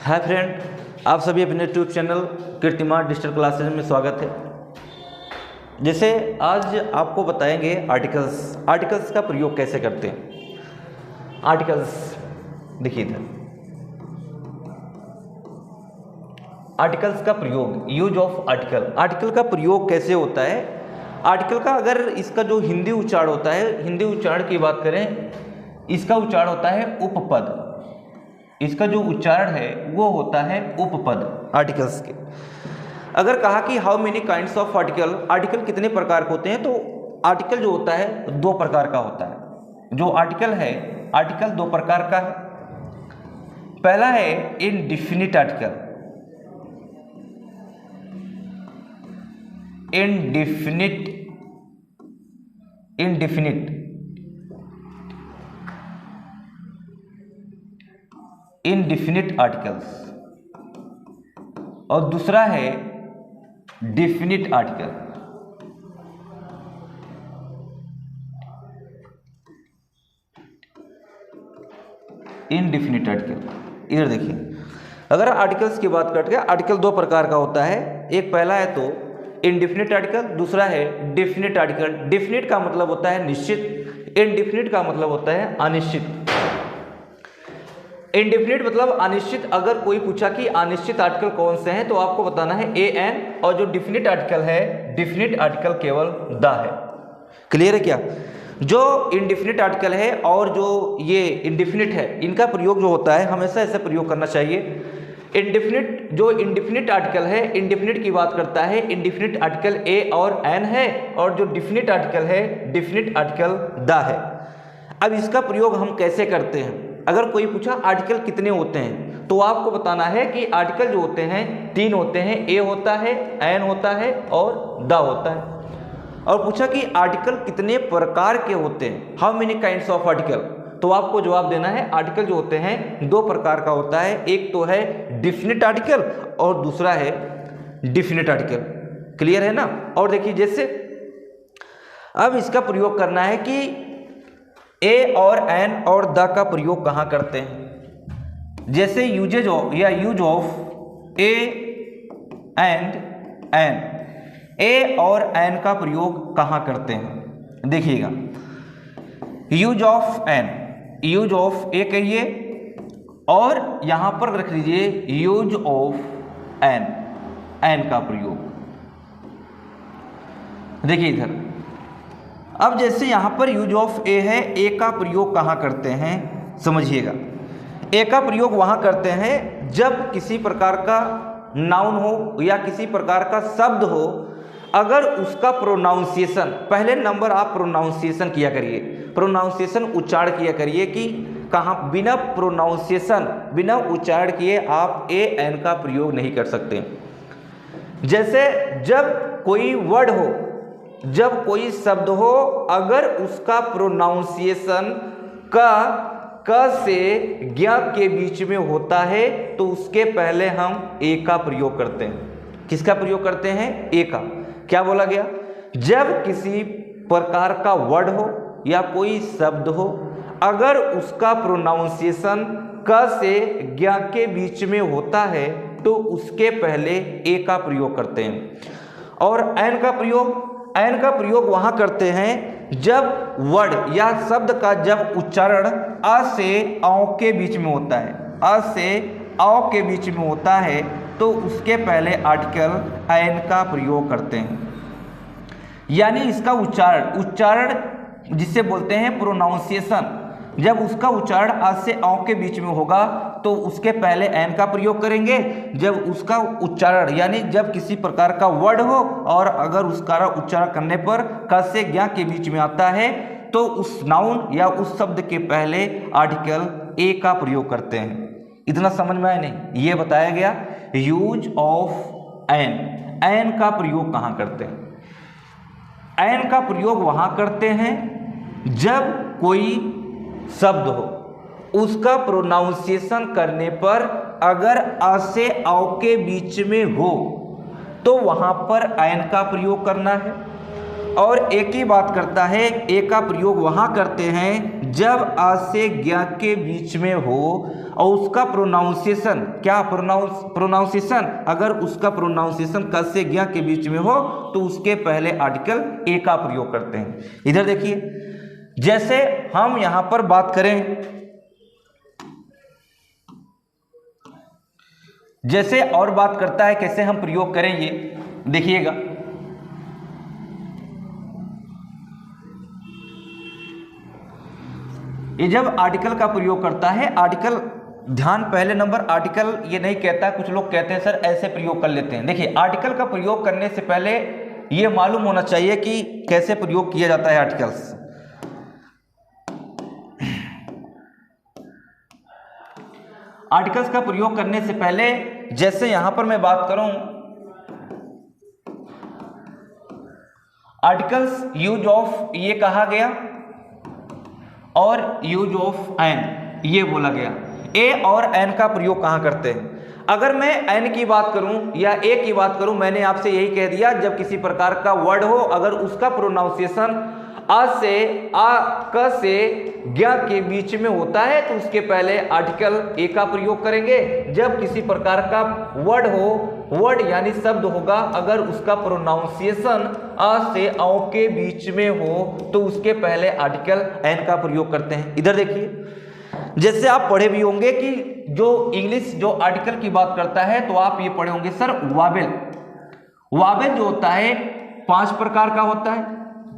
Hi friend, आप सभी अपने यूट्यूब चैनल कीर्तिमान डिजिटल क्लासेज में स्वागत है। जैसे आज आपको बताएंगे आर्टिकल्स का प्रयोग कैसे करते हैं। आर्टिकल्स देखिए इधर, आर्टिकल्स का प्रयोग, यूज ऑफ आर्टिकल का प्रयोग कैसे होता है। आर्टिकल का अगर इसका जो हिंदी उच्चारण होता है, हिंदी उच्चारण की बात करें, इसका उच्चारण होता है उपपद। इसका जो उच्चारण है वो होता है उपपद आर्टिकल्स के। अगर कहा कि how many kinds of article कितने प्रकार के होते हैं, तो आर्टिकल जो होता है दो प्रकार का होता है। जो आर्टिकल है, आर्टिकल दो प्रकार का है। पहला है इनडिफिनिट आर्टिकल। इनडिफिनिट आर्टिकल्स, और दूसरा है डिफिनिट आर्टिकल। इनडिफिनिट आर्टिकल, इधर देखिए, अगर आर्टिकल्स की बात करते हैं, आर्टिकल दो प्रकार का होता है। एक पहला है तो इनडिफिनिट आर्टिकल, दूसरा है डिफिनिट आर्टिकल। डिफिनिट का मतलब होता है निश्चित, इनडिफिनिट का मतलब होता है अनिश्चित। इनडिफिनिट मतलब अनिश्चित। अगर कोई पूछा कि अनिश्चित आर्टिकल कौन से हैं, तो आपको बताना है ए एन, और जो डिफिनिट आर्टिकल है, डिफिनिट आर्टिकल केवल द है। क्लियर है क्या? जो इनडिफिनिट आर्टिकल है और जो ये इनडिफिनिट है, इनका प्रयोग जो होता है हमेशा ऐसे प्रयोग करना चाहिए। जो इनडिफिनिट आर्टिकल है, इनडिफिनिट की बात करता है, इनडिफिनिट आर्टिकल ए और एन है, और जो डिफिनिट आर्टिकल है, डिफिनिट आर्टिकल द है। अब इसका प्रयोग हम कैसे करते हैं? अगर कोई पूछा आर्टिकल कितने होते हैं, तो आपको बताना है कि आर्टिकल जो होते हैं तीन होते हैं, ए होता है, एन होता है और द होता है। और पूछा कि आर्टिकल कितने प्रकार के होते हैं, how many kinds of article, तो आपको जवाब देना है आर्टिकल जो होते हैं दो प्रकार का होता है। एक तो है डिफिनिट आर्टिकल और दूसरा है डिफिनिट आर्टिकल। क्लियर है ना? और देखिए, जैसे अब इसका प्रयोग करना है कि ए और एन और द का प्रयोग कहाँ करते हैं। जैसे use of a and an, a और एन का प्रयोग कहाँ करते हैं, देखिएगा। Use of an, use of a कहिए, और यहां पर रख लीजिए यूज ऑफ एन, एन का प्रयोग। देखिए इधर, अब जैसे यहां पर यूज ऑफ ए है, ए का प्रयोग कहां करते हैं, समझिएगा। ए का प्रयोग वहां करते हैं जब किसी प्रकार का नाउन हो या किसी प्रकार का शब्द हो, अगर उसका प्रोनाउंसिएशन, पहले नंबर आप प्रोनाउंसिएशन किया करिए, प्रोनाउंसिएशन उच्चारण किया करिए कि कहाँ बिना प्रोनाउंसिएशन, बिना उच्चारण किए आप ए एन का प्रयोग नहीं कर सकते। जैसे जब कोई वर्ड हो, जब कोई शब्द हो, अगर उसका प्रोनाउंसिएशन क से ज्ञ के बीच में होता है, तो उसके पहले हम ए का प्रयोग करते हैं। किसका प्रयोग करते हैं? ए का। क्या बोला गया? जब किसी प्रकार का वर्ड हो या कोई शब्द हो, अगर उसका प्रोनाउंसिएशन क से ज्ञ के बीच में होता है, तो उसके पहले ए का प्रयोग करते हैं। और एन का प्रयोग वहां करते हैं जब वर्ड या शब्द का जब उच्चारण अ से औ के बीच में होता है, अ से औ के बीच में होता है, तो उसके पहले आर्टिकल एन का प्रयोग करते हैं। यानी इसका उच्चारण जिसे बोलते हैं प्रोनाउंसिएशन, जब उसका उच्चारण अ से औ के बीच में होगा, तो उसके पहले एन का प्रयोग करेंगे। जब उसका उच्चारण, यानी जब किसी प्रकार का वर्ड हो और अगर उसका उच्चारण करने पर क से ज्ञ के बीच में आता है, तो उस नाउन या उस शब्द के पहले आर्टिकल ए का प्रयोग करते हैं। इतना समझ में आया नहीं? ये बताया गया यूज ऑफ एन। एन का प्रयोग कहाँ करते हैं? एन का प्रयोग वहां करते हैं जब कोई शब्द हो, उसका प्रोनाउंसिएशन करने पर अगर अ से औ के बीच में हो, तो वहां पर एन का प्रयोग करना है। और एक ही बात करता है, ए का प्रयोग वहाँ करते हैं जब आ से ज्ञा के बीच में हो और उसका प्रोनाउंसिएशन, क्या प्रोनाउंसिएशन, अगर उसका प्रोनाउंसिएशन क से ज्ञा के बीच में हो तो उसके पहले आर्टिकल ए का प्रयोग करते हैं। इधर देखिए, जैसे हम यहां पर बात करें, जैसे और बात करता है कैसे हम प्रयोग करें, ये देखिएगा। ये जब आर्टिकल का प्रयोग करता है, आर्टिकल, ध्यान, पहले नंबर आर्टिकल ये नहीं कहता, कुछ लोग कहते हैं सर ऐसे प्रयोग कर लेते हैं। देखिए, आर्टिकल का प्रयोग करने से पहले ये मालूम होना चाहिए कि कैसे प्रयोग किया जाता है आर्टिकल्स। आर्टिकल्स का प्रयोग करने से पहले, जैसे यहां पर मैं बात करूं, आर्टिकल्स यूज ऑफ ये कहा गया और यूज ऑफ एन ये बोला गया। ए और एन का प्रयोग कहाँ करते हैं? अगर मैं एन की बात करूं या ए की बात करूं, मैंने आपसे यही कह दिया, जब किसी प्रकार का वर्ड हो, अगर उसका प्रोनाउंसिएशन आ से क से ज्ञा के बीच में होता है तो उसके पहले आर्टिकल ए का प्रयोग करेंगे। जब किसी प्रकार का वर्ड हो, वर्ड यानी शब्द होगा, अगर उसका प्रोनाउंसिएशन आ से औ के बीच में हो तो उसके पहले आर्टिकल एन का प्रयोग करते हैं। इधर देखिए, जैसे आप पढ़े भी होंगे कि जो इंग्लिश जो आर्टिकल की बात करता है तो आप ये पढ़े होंगे सर वावेल। वावेल जो होता है 5 प्रकार का होता है,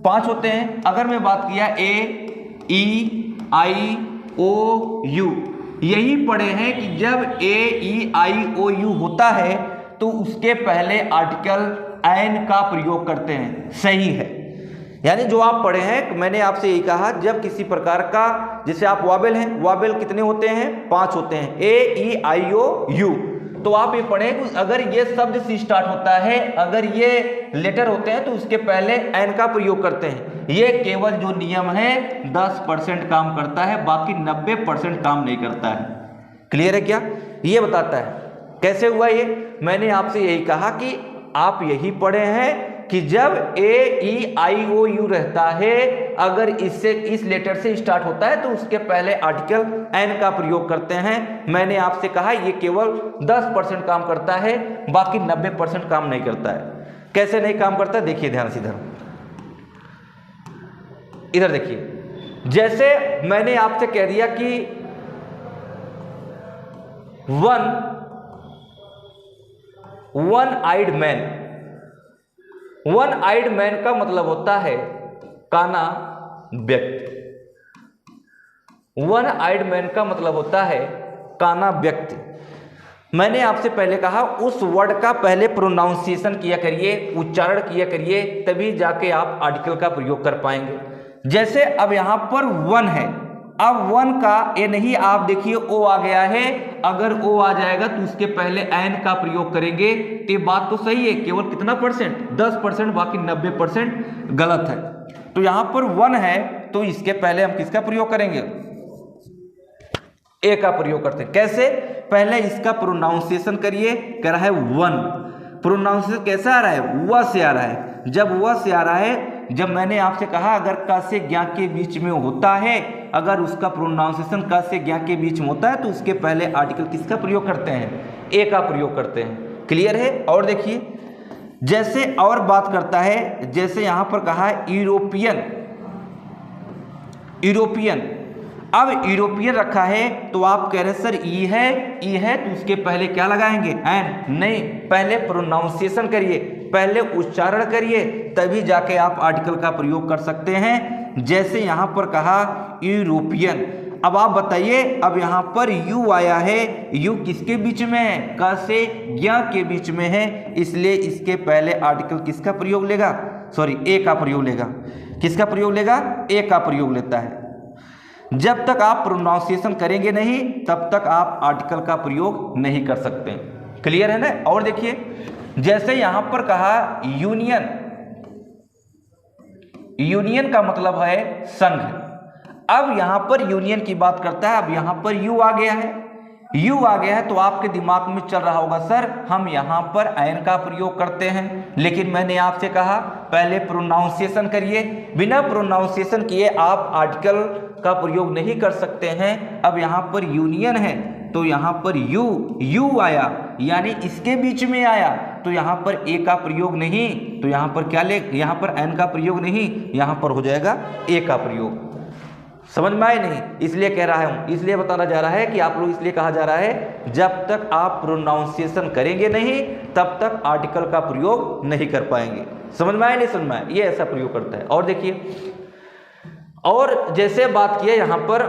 5 होते हैं। अगर मैं बात किया ए, ई, आई, ओ, यू, यही पढ़े हैं कि जब ए, ई, आई, ओ, यू होता है तो उसके पहले आर्टिकल एन का प्रयोग करते हैं। सही है, यानी जो आप पढ़े हैं, मैंने आपसे यही कहा, जब किसी प्रकार का, जैसे आप वावेल हैं, वावेल कितने होते हैं? 5 होते हैं, ए, ई, आई, ओ, यू। तो आप ये पढ़ें कि अगर ये शब्द से स्टार्ट होता है, अगर ये लेटर होते हैं तो उसके पहले एन का प्रयोग करते हैं। ये केवल जो नियम है 10% काम करता है, बाकी 90% काम नहीं करता है। क्लियर है क्या? ये बताता है कैसे हुआ ये। मैंने आपसे यही कहा कि आप यही पढ़े हैं कि जब ए, ई, आई, ओ, यू रहता है, अगर इससे, इस लेटर से स्टार्ट होता है तो उसके पहले आर्टिकल एन का प्रयोग करते हैं। मैंने आपसे कहा ये केवल 10% काम करता है, बाकी 90% काम नहीं करता है। कैसे नहीं काम करता? देखिए ध्यान से, इधर देखिए, जैसे मैंने आपसे कह दिया कि one eyed man, one eyed man का मतलब होता है काना व्यक्ति। वन आइड मैन का मतलब होता है काना व्यक्ति। मैंने आपसे पहले कहा उस वर्ड का पहले प्रोनाउंसिएशन किया करिए, उच्चारण किया करिए, तभी जाके आप आर्टिकल का प्रयोग कर पाएंगे। जैसे अब यहां पर वन है, अब वन का ए नहीं, आप देखिए ओ आ गया है, अगर ओ आ जाएगा तो उसके पहले एन का प्रयोग करेंगे। तो ये बात तो सही है, केवल कितना परसेंट? 10%, बाकी 90% गलत है। तो यहां पर वन है तो इसके पहले हम किसका प्रयोग करेंगे? ए का प्रयोग करते हैं। कैसे? पहले इसका प्रोनाउंसिएशन करिए, कह रहा है वन। प्रोनाउंसिएशन कैसा आ रहा है? व से आ रहा है। जब व से आ रहा है, जब मैंने आपसे कहा अगर क से ज्ञा के बीच में होता है, अगर उसका प्रोनाउंसिएशन क से ज्ञा के बीच में होता है तो उसके पहले आर्टिकल किसका प्रयोग करते हैं? ए का प्रयोग करते हैं। क्लियर है? और देखिए, जैसे और बात करता है, जैसे यहां पर कहा है यूरोपियन, यूरोपियन। अब यूरोपियन रखा है तो आप कह रहे हैं सर ई है तो उसके पहले क्या लगाएंगे? एन। नहीं, पहले प्रोनाउंसिएशन करिए, पहले उच्चारण करिए, तभी जाके आप आर्टिकल का प्रयोग कर सकते हैं। जैसे यहां पर कहा यूरोपियन। अब आप बताइए, अब यहां पर यू आया है, यू किसके बीच में है? क से ज्ञा के बीच में है, इसलिए इसके पहले आर्टिकल किसका प्रयोग लेगा? सॉरी, ए का प्रयोग लेगा। किसका प्रयोग लेगा? ए का प्रयोग लेता है। जब तक आप प्रोनाउंसिएशन करेंगे नहीं, तब तक आप आर्टिकल का प्रयोग नहीं कर सकते। क्लियर है ना? और देखिए, जैसे यहां पर कहा यूनियन, यूनियन का मतलब है संघ। अब यहां पर यूनियन की बात करता है, अब यहां पर यू आ गया है, यू आ गया है तो आपके दिमाग में चल रहा होगा सर हम यहां पर एन का प्रयोग करते हैं, लेकिन मैंने आपसे कहा पहले प्रोनाउंसिएशन करिए। बिना प्रोनाउंसिएशन किए आप आर्टिकल का प्रयोग नहीं कर सकते हैं। अब यहाँ पर यूनियन है तो यहाँ पर यू आया, यानी इसके बीच में आया तो यहाँ पर ए का प्रयोग नहीं, तो यहाँ पर क्या यहाँ पर एन का प्रयोग नहीं, यहाँ पर हो जाएगा ए का प्रयोग। समझ में आए नहीं? इसलिए कह रहा हूँ, इसलिए बताना जा रहा है कि आप लोग, इसलिए कहा जा रहा है जब तक आप प्रोनाउंसिएशन करेंगे नहीं तब तक आर्टिकल का प्रयोग नहीं कर पाएंगे। समझ में आए नहीं? समझ में आए? ये ऐसा प्रयोग करता है। और देखिए, और जैसे बात किए यहाँ पर,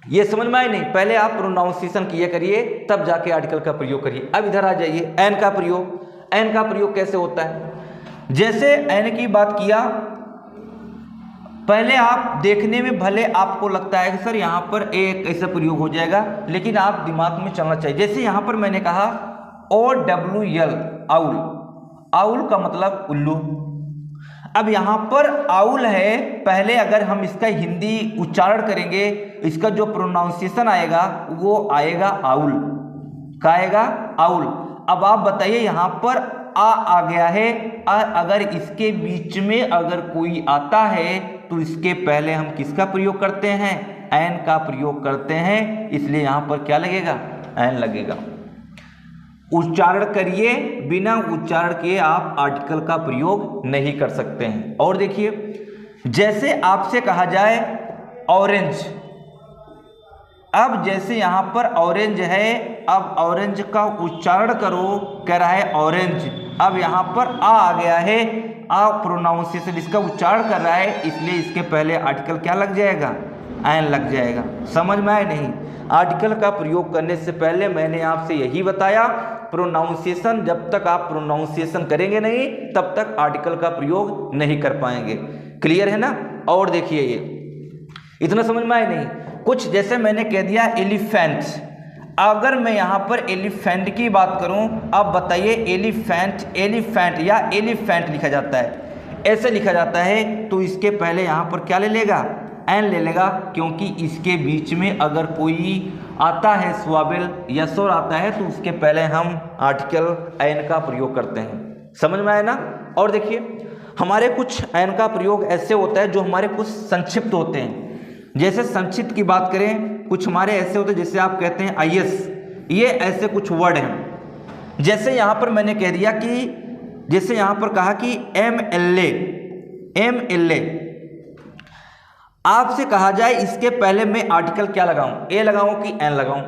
ये समझ में आए नहीं? पहले आप प्रोनाउंसिएशन किए करिए तब जाके आर्टिकल का प्रयोग करिए। अब इधर आ जाइए, एन का प्रयोग। एन का प्रयोग कैसे होता है? जैसे एन की बात किया, पहले आप देखने में भले आपको लगता है कि सर यहाँ पर एक ऐसा प्रयोग हो जाएगा, लेकिन आप दिमाग में चलना चाहिए। जैसे यहाँ पर मैंने कहा OWL, आउल। आउल का मतलब उल्लू। अब यहाँ पर आउल है, पहले अगर हम इसका हिंदी उच्चारण करेंगे, इसका जो प्रोनाउंसिएशन आएगा वो आएगा आउल। क्या आएगा? आउल। अब आप बताइए, यहाँ पर आ गया है, अगर इसके बीच में अगर कोई आता है तो इसके पहले हम किसका प्रयोग करते हैं? एन का प्रयोग करते हैं। इसलिए यहाँ पर क्या लगेगा? एन लगेगा। उच्चारण करिए, बिना उच्चारण किए आप आर्टिकल का प्रयोग नहीं कर सकते हैं। और देखिए, जैसे आपसे कहा जाए ऑरेंज, अब जैसे यहाँ पर ऑरेंज है, अब ऑरेंज का उच्चारण करो, कह रहा है ऑरेंज। अब यहाँ पर आ गया है, आ प्रोनाउंसिएशन इसका उच्चारण कर रहा है, इसलिए इसके पहले आर्टिकल क्या लग जाएगा? एन लग जाएगा। समझ में आए नहीं? आर्टिकल का प्रयोग करने से पहले मैंने आपसे यही बताया, प्रोनाउंसिएशन, जब तक आप प्रोनाउंसिएशन करेंगे नहीं तब तक आर्टिकल का प्रयोग नहीं कर पाएंगे। क्लियर है ना? और देखिए, ये इतना समझ में आए नहीं? कुछ जैसे मैंने कह दिया एलिफेंट, अगर मैं यहाँ पर एलिफेंट की बात करूँ, अब बताइए एलिफेंट, एलिफेंट या एलिफेंट लिखा जाता है, ऐसे लिखा जाता है, तो इसके पहले यहाँ पर क्या ले लेगा? एन ले लेगा, क्योंकि इसके बीच में अगर कोई आता है, स्वावेल या स्वर आता है, तो उसके पहले हम आर्टिकल एन का प्रयोग करते हैं। समझ में आया ना? और देखिए, हमारे कुछ एन का प्रयोग ऐसे होता है जो हमारे कुछ संक्षिप्त होते हैं। जैसे संक्षिप्त की बात करें, कुछ हमारे ऐसे होते हैं, जैसे आप कहते हैं आईएस, ये ऐसे कुछ वर्ड हैं। जैसे यहाँ पर मैंने कह दिया कि, जैसे यहाँ पर कहा कि MLA, MLA, आपसे कहा जाए इसके पहले मैं आर्टिकल क्या लगाऊं? ए लगाऊं कि एन लगाऊं?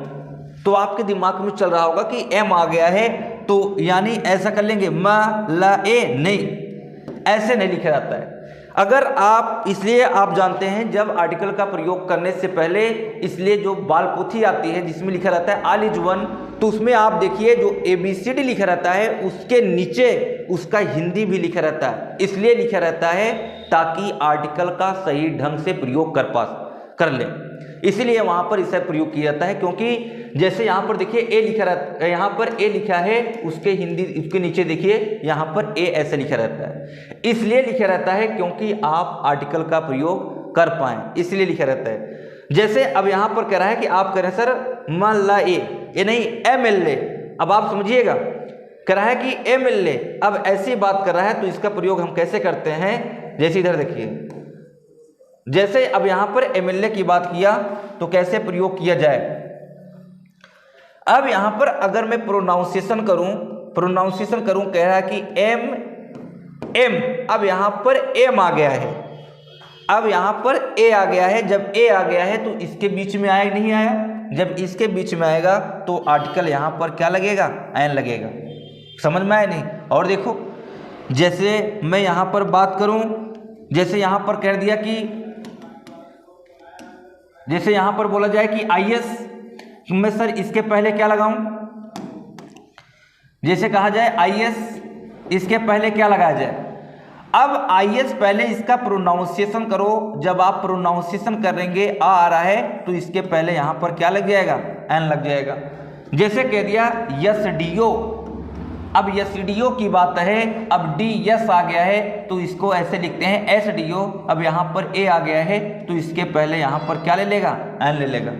तो आपके दिमाग में चल रहा होगा कि एम आ गया है, तो यानी ऐसा कर लेंगे, म ला ए, नहीं, ऐसे नहीं लिखा जाता है। अगर आप, इसलिए आप जानते हैं जब आर्टिकल का प्रयोग करने से पहले, इसलिए जो बाल पोथी आती है जिसमें लिखा रहता है ऑल इज वन, तो उसमें आप देखिए जो ABCD लिखा रहता है उसके नीचे उसका हिंदी भी लिखा रहता है। इसलिए लिखा रहता है ताकि आर्टिकल का सही ढंग से प्रयोग कर ले, इसीलिए वहां पर इसे प्रयोग किया जाता है। क्योंकि जैसे यहाँ पर देखिए ए लिखा रहता है, यहाँ पर ए लिखा है, उसके हिंदी उसके नीचे देखिए यहाँ पर ए ऐसे लिखा रहता है। इसलिए लिखा रहता है क्योंकि आप आर्टिकल का प्रयोग कर पाएं, इसलिए लिखा रहता है। जैसे अब यहाँ पर कह रहा है कि आप कह रहे हैं सर मान ला ए नहीं MLA, अब आप समझिएगा, कह रहा है कि MLA, अब ऐसी बात कर रहा है तो इसका प्रयोग हम कैसे करते हैं? जैसे इधर देखिए, जैसे अब यहाँ पर MLA की बात किया तो कैसे प्रयोग किया जाए। अब यहाँ पर अगर मैं प्रोनाउंसिएशन करूं, कह रहा है कि एम, अब यहाँ पर एम आ गया है, अब यहाँ पर ए आ गया है। जब ए आ गया है तो इसके बीच में आया नहीं आया? जब इसके बीच में आएगा तो आर्टिकल यहाँ पर क्या लगेगा? एन लगेगा। समझ में आया नहीं? और देखो, जैसे मैं यहाँ पर बात करूं, जैसे यहाँ पर कह दिया कि, जैसे यहाँ पर बोला जाए कि IS, मैं सर इसके पहले क्या लगाऊं? जैसे कहा जाए IS, इसके पहले क्या लगाया जाए? अब IS पहले इसका प्रोनाउंसिएशन करो, जब आप प्रोनाउंसिएशन करेंगे आ रहा है तो इसके पहले यहाँ पर क्या लग जाएगा? एन लग जाएगा। जैसे कह दिया YSDO, अब YSDO की बात है, अब DS आ गया है तो इसको ऐसे लिखते हैं SDO। अब यहाँ पर A आ गया है तो इसके पहले यहाँ पर क्या ले लेगा? एन ले लेगा।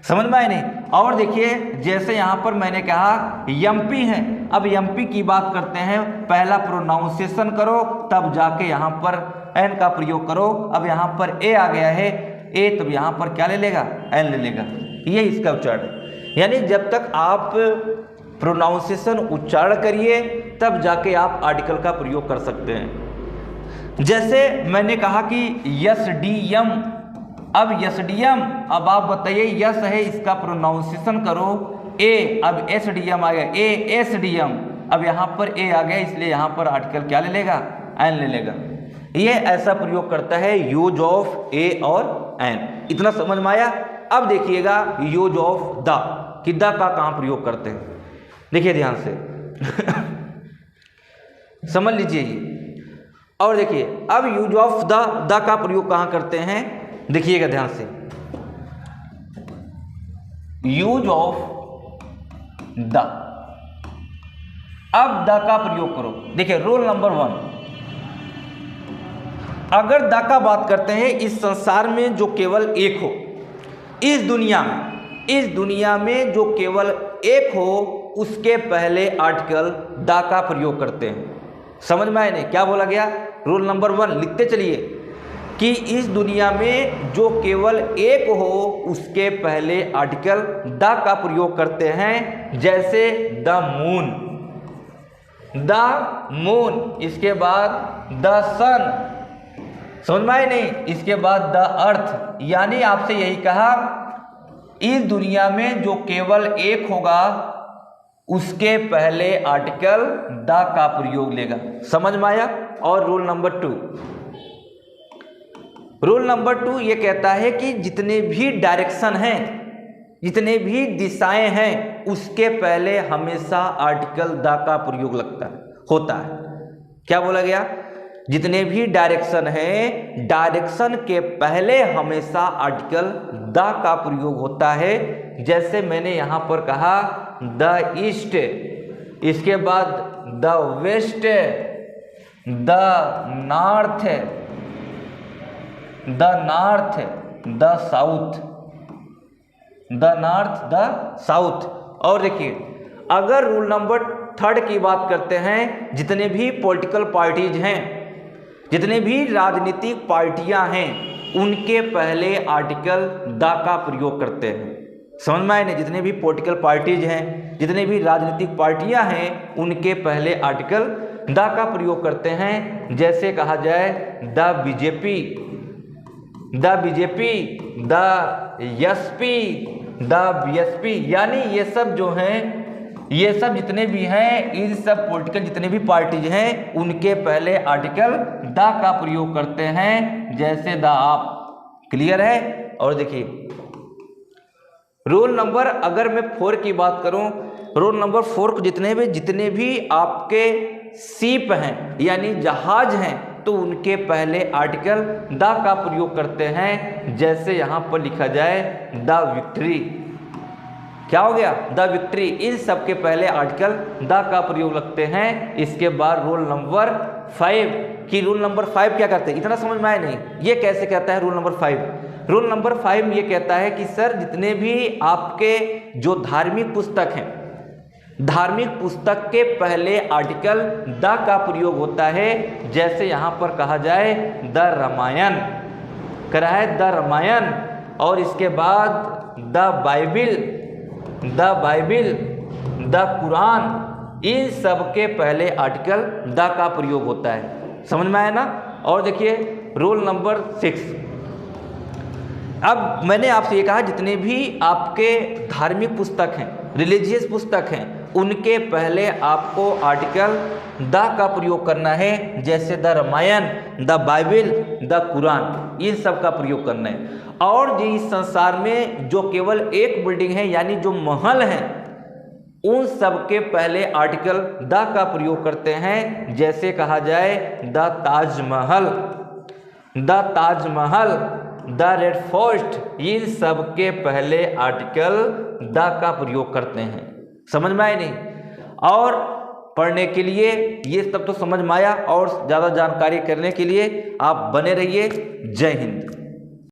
समझ में आए नहीं। और देखिए जैसे यहाँ पर मैंने कहा एमपी है, अब एमपी की बात करते हैं, पहला प्रोनाउंसिएशन करो तब जाके यहाँ पर एन का प्रयोग करो। अब यहाँ पर ए आ गया है, ए तब यहाँ पर क्या ले लेगा, एन ले लेगा, ये इसका उच्चारण। यानी जब तक आप प्रोनाउंसिएशन उच्चारण करिए तब जाके आप आर्टिकल का प्रयोग कर सकते हैं। जैसे मैंने कहा कि यस डी एम, अब यस डी एम, अब आप बताइए यस है इसका प्रोनाउंसिएशन करो ए, अब एस डी एम आ गया, ए एस डी एम, अब यहाँ पर ए आ गया इसलिए यहाँ पर आर्टिकल क्या ले लेगा, एन ले लेगा। ये ऐसा प्रयोग करता है यूज ऑफ ए और एन। इतना समझ में आया। अब देखिएगा यूज ऑफ द, कि द का कहाँ प्रयोग करते हैं, देखिए ध्यान से समझ लीजिए ये। और देखिए अब यूज ऑफ द का प्रयोग कहाँ करते हैं, देखिएगा ध्यान से। यूज ऑफ द, अब द का प्रयोग करो। देखिए रूल नंबर 1, अगर द का बात करते हैं, इस संसार में जो केवल एक हो, इस दुनिया में जो केवल एक हो, उसके पहले आर्टिकल द का प्रयोग करते हैं। समझ में आए नहीं, क्या बोला गया, रूल नंबर 1 लिखते चलिए कि इस दुनिया में जो केवल एक हो उसके पहले आर्टिकल द का प्रयोग करते हैं। जैसे द मून, इसके बाद द सन, समझ में आए नहीं, इसके बाद द अर्थ। यानी आपसे यही कहा इस दुनिया में जो केवल एक होगा उसके पहले आर्टिकल द का प्रयोग लेगा। समझ में आया। और रूल नंबर 2 ये कहता है कि जितने भी डायरेक्शन हैं, जितने भी दिशाएं हैं, उसके पहले हमेशा आर्टिकल द का प्रयोग होता है। क्या बोला गया, जितने भी डायरेक्शन हैं, डायरेक्शन के पहले हमेशा आर्टिकल द का प्रयोग होता है। जैसे मैंने यहाँ पर कहा द ईस्ट, इसके बाद the west, the north, the south. और देखिए अगर रूल नंबर 3 की बात करते हैं, जितने भी पॉलिटिकल पार्टीज हैं, जितने भी राजनीतिक पार्टियां हैं, उनके पहले आर्टिकल द का प्रयोग करते हैं। समझ में आए नहीं, जितने भी पॉलिटिकल पार्टीज हैं, जितने भी राजनीतिक पार्टियां हैं, उनके पहले आर्टिकल द का प्रयोग करते हैं। जैसे कहा जाए the BJP, the SP, the BSP. यानी ये सब जो हैं, ये सब जितने भी हैं, इन सब पॉलिटिकल जितने भी पार्टीज हैं, उनके पहले आर्टिकल द का प्रयोग करते हैं। जैसे द आप, क्लियर है। और देखिए रूल नंबर, अगर मैं 4 की बात करूं, रूल नंबर 4 को जितने भी आपके शिप हैं यानी जहाज हैं, तो उनके पहले आर्टिकल द का प्रयोग करते हैं। जैसे यहाँ पर लिखा जाए द विक्ट्री, क्या हो गया, द विक्ट्री। इन सब के पहले आर्टिकल द का प्रयोग लगते हैं। इसके बाद रूल नंबर 5 की, रूल नंबर 5 क्या करते हैं, इतना समझ में आया नहीं, ये कैसे कहता है रूल नंबर 5। रूल नंबर 5 ये कहता है कि सर जितने भी आपके जो धार्मिक पुस्तक हैं, धार्मिक पुस्तक के पहले आर्टिकल द का प्रयोग होता है। जैसे यहाँ पर कहा जाए द रामायण, करा है द रामायण, और इसके बाद द बाइबिल, द कुरान। इन सब के पहले आर्टिकल द का प्रयोग होता है। समझ में आया ना। और देखिए रूल नंबर 6, अब मैंने आपसे ये कहा जितने भी आपके धार्मिक पुस्तक हैं, रिलीजियस पुस्तक हैं, उनके पहले आपको आर्टिकल द का प्रयोग करना है। जैसे the Ramayana, the Bible, the Quran, इन सब का प्रयोग करना है। और जो इस संसार में जो केवल एक बिल्डिंग है यानी जो महल हैं, उन सब के पहले आर्टिकल द का प्रयोग करते हैं। जैसे कहा जाए the Taj Mahal, the Red Fort. इन सब के पहले आर्टिकल द का प्रयोग करते हैं। समझ में आए नहीं। और पढ़ने के लिए ये सब तो समझ में आया, और ज़्यादा जानकारी करने के लिए आप बने रहिए। जय हिंद।